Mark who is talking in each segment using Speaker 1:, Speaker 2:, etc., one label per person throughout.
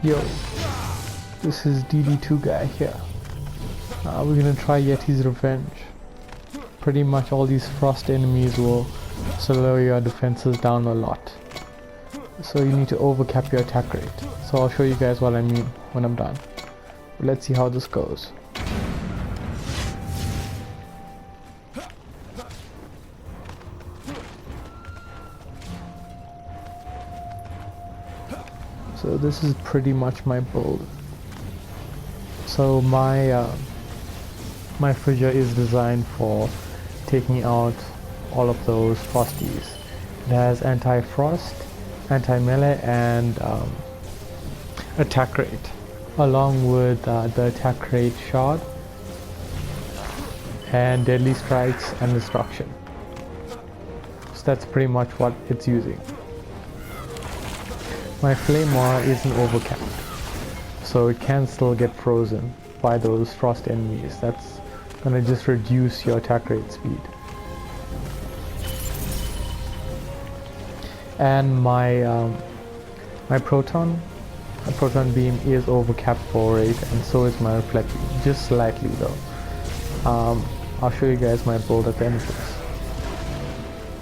Speaker 1: Yo, this is DD2 guy here. We're gonna try Yeti's Revenge. Pretty much all these frost enemies will slow your defenses down a lot. So you need to overcap your attack rate. So I'll show you guys what I mean when I'm done. But let's see how this goes. So this is pretty much my build. So my fissure is designed for taking out all of those frosties. It has anti-frost, anti-melee, and attack rate, along with the attack rate shard and deadly strikes and destruction. So that's pretty much what it's using. My flame aura isn't overcapped, so it can still get frozen by those frost enemies. That's gonna just reduce your attack rate speed. And my proton beam is overcapped for rate, and so is my reflect beam, just slightly though. I'll show you guys my build at the end of this.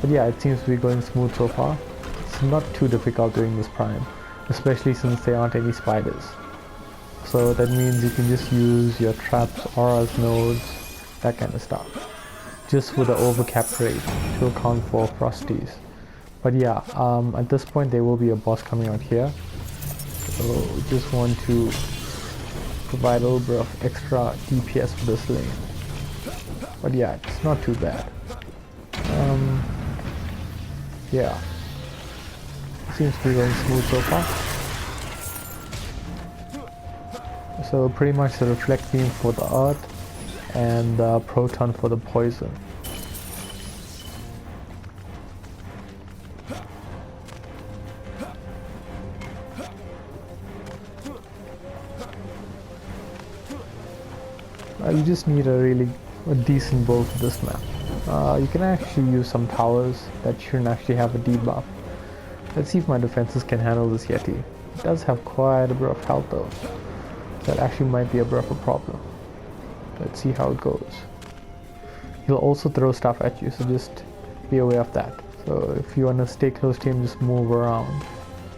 Speaker 1: But yeah, it seems to be going smooth so far. It's not too difficult doing this prime, especially since there aren't any spiders. So that means you can just use your traps, auras, nodes, that kind of stuff, just with the overcap rate to account for frosties. But yeah, at this point there will be a boss coming out here, so just want to provide a little bit of extra DPS for this lane. But yeah, it's not too bad. Yeah, seems to be going smooth so far. So pretty much the reflect beam for the earth and the proton for the poison. You just need a decent build for this map. You can actually use some towers that shouldn't actually have a debuff. Let's see if my defenses can handle this Yeti. It does have quite a bit of health though. That actually might be a bit of a problem. Let's see how it goes. He'll also throw stuff at you, so just be aware of that. So if you want to stay close to him, just move around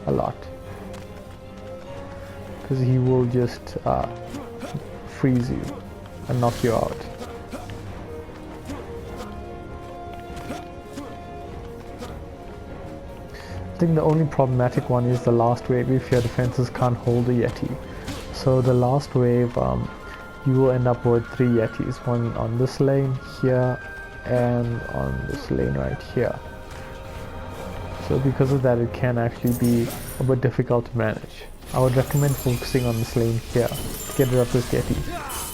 Speaker 1: a lot, because he will just freeze you and knock you out. I think the only problematic one is the last wave if your defenses can't hold the Yeti. So the last wave, you will end up with 3 Yetis, one on this lane here and on this lane right here. So because of that, it can actually be a bit difficult to manage. I would recommend focusing on this lane here to get rid of this Yeti,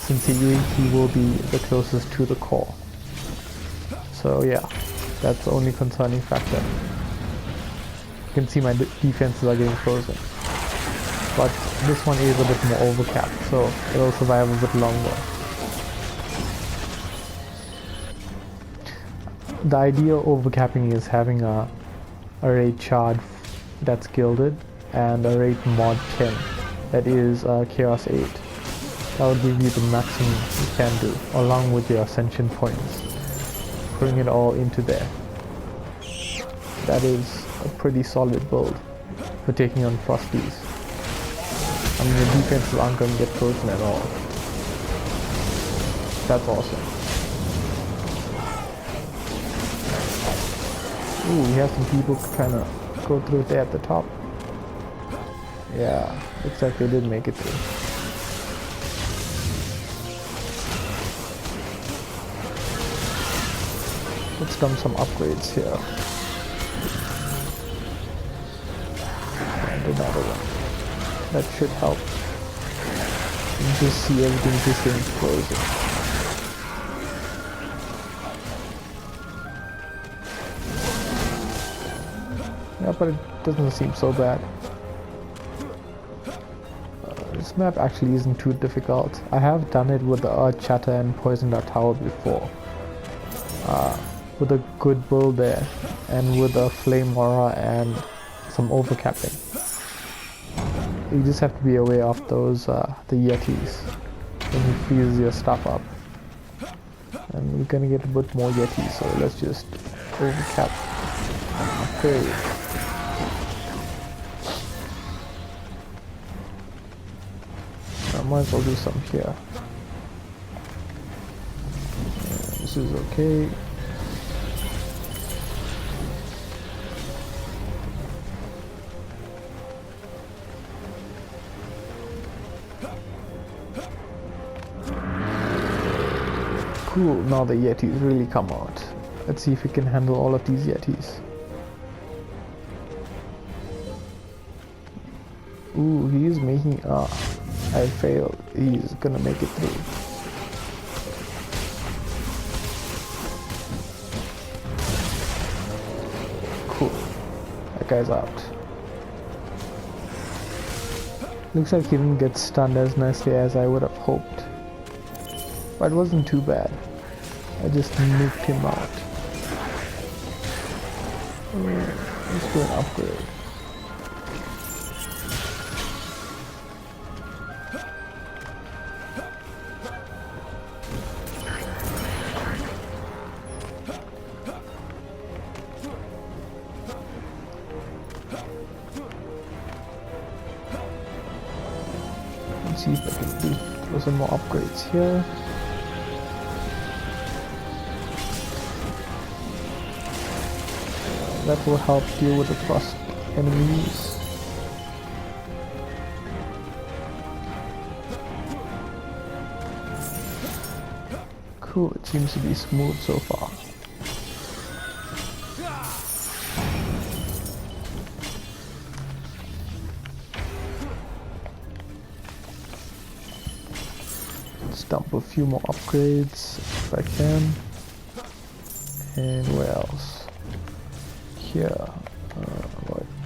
Speaker 1: since he will be the closest to the core. So yeah, that's the only concerning factor. You can see my defenses are getting frozen. But this one is a bit more overcapped, so it'll survive a bit longer. The idea of overcapping is having a raid shard that's gilded and a raid mod 10 that is chaos 8. That would give you the maximum you can do, along with your ascension points. Putting it all into there. That is a pretty solid build for taking on frosties. I mean, the defenses aren't going to get frozen at all. That's awesome. Ooh, we have some people trying to go through there at the top. Yeah, looks like they did make it through. Let's dump some upgrades here. And another one. That should help. You just see everything just getting frozen. Yeah, but it doesn't seem so bad. This map actually isn't too difficult. I have done it with the Earth Chatter and Poison Dart Tower before. With a good build there, and with a Flame Aura and some overcapping. You just have to be aware of those, the Yetis, when he freezes your stuff up. And we're gonna get a bit more Yetis, so let's just overcap. Okay. I might as well do some here. This is okay. Cool, now the Yetis really come out. Let's see if we can handle all of these Yetis. Ooh, he is making... I failed. He's gonna make it through. Cool. That guy's out. Looks like he didn't get stunned as nicely as I would have hoped. But it wasn't too bad. I just nuked him out. Let's do an upgrade. Let's see if I can throw some more upgrades here. That will help deal with the frost enemies. Cool, it seems to be smooth so far. Let's dump a few more upgrades if I can. And where else? Here,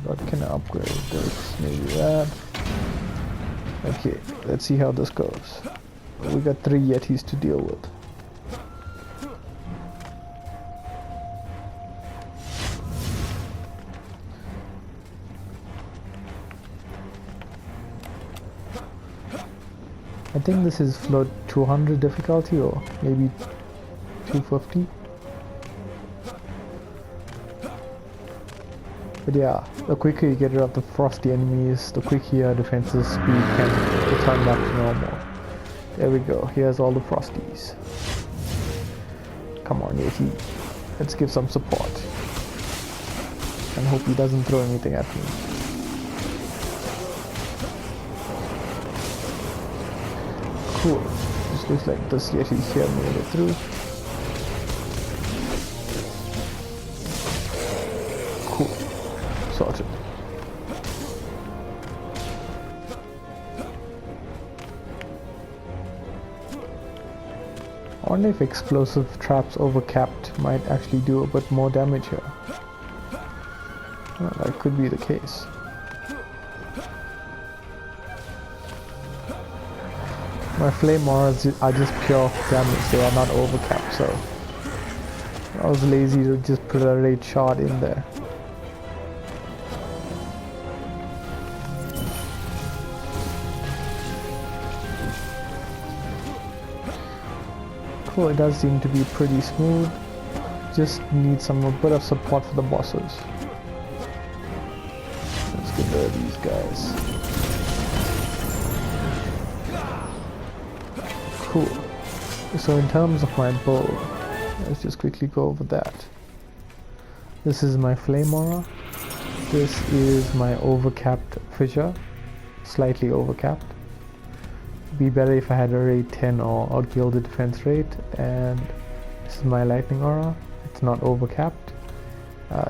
Speaker 1: what can I upgrade? This, maybe that. Okay, let's see how this goes. We got 3 Yetis to deal with. I think this is float 200 difficulty or maybe 250. But yeah, the quicker you get rid of the frosty enemies, the quicker your defensive speed can return back to normal. There we go, here's all the frosties. Come on Yeti, let's give some support. And hope he doesn't throw anything at me. Cool, this looks like this Yeti here made it through. Cool. Sorted. I wonder if explosive traps overcapped might actually do a bit more damage here. Well, that could be the case. My flame auras are just pure damage, they are not overcapped, so I was lazy to just put a raid shot in there. Cool, it does seem to be pretty smooth. Just need a bit of support for the bosses. Let's get rid of these guys. Cool. So in terms of my build, let's just quickly go over that. This is my flame aura. This is my overcapped fissure, slightly overcapped. Be better if I had a rate 10 or a gilded defense rate. And this is my lightning aura, it's not overcapped.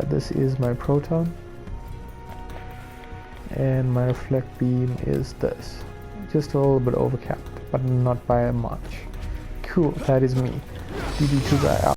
Speaker 1: This is my proton, and my reflect beam is this, just a little bit overcapped, but not by much. Cool, that is me, DD2 guy out.